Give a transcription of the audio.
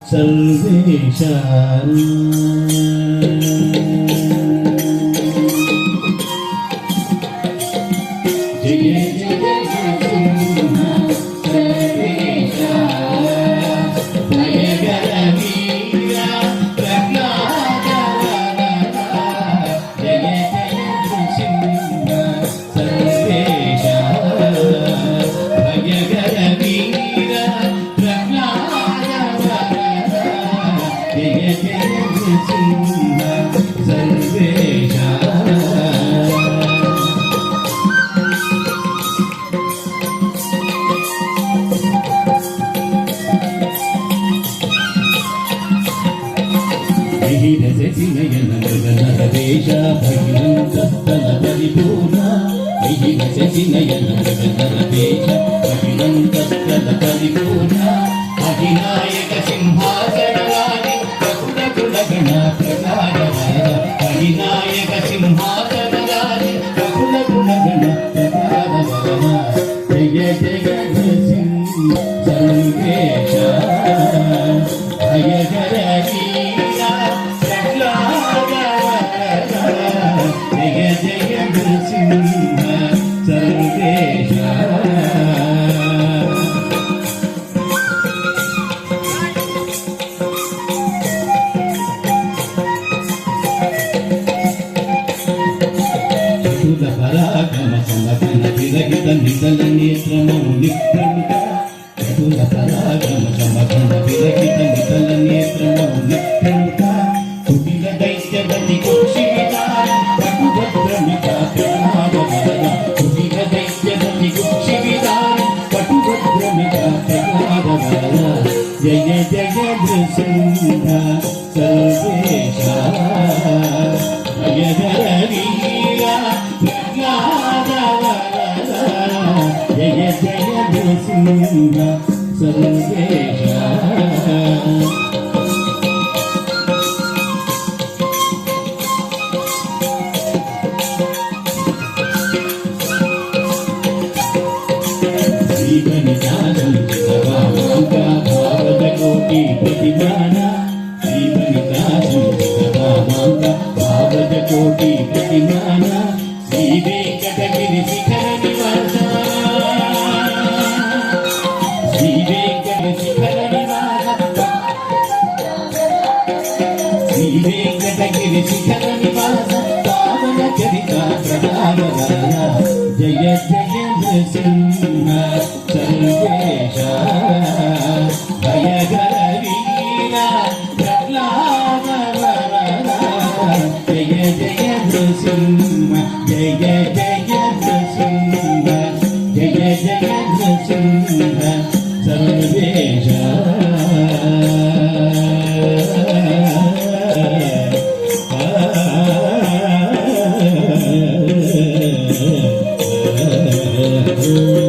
सर्वेशा जय जय सर्वेशा भयकर वीरा प्रह्लाद जय जय नृसिंह सर्वेशा भयकर वीरा जय जय नृसिंह सर्वेशा विहिरससिनयन मृगनरवेश भगिनन्तस्तन परिपूर्ण विहिरससिनयन मृगनरवेश भगिनन्तस्तन परिपूर्ण अधिनायक सिंहासनराज रघुकुलगण प्रसाद अधिनायक सिंहासनराज रघुकुलगण प्रसाद जय जय नृसिंह सर्वेश भयकर वीरा प्रह्लाद जय जय नृसिंह सर्वेश పరాక్రమ సమగన విరహిత నితల నేత్రమౌలి ప్రముఖ చతుల పరాక్రమ సమగన విరహిత నితల నేత్రమౌలి ప్రముఖ కుటిల దైత్య గతి కుక్షి విధాన పటుభద్రమిక ప్రమాద వదన కుటిల దైత్య గతి కుక్షి విధాన పటుభద్రమిక ప్రమాద వదన జయ జయ నృసింహ సర్వేశ భయకర వీరా जय जय नृसिंह सर्वेश भावजकोटि प्रतिमान भावजकोटि प्रतिमान श्री वेंकटगिरि शिखर निवास श्री वेंकट शिखर निवास श्री वेंकटगिरि शिखर निवास पावन चरिता प्रदान जय जय नृसिंह सर्वेश भयकर वीरा प्रह्लाद जय जय नृसिंह जय जय नृसिंह जय जय नृसिंह सर्वेश Oh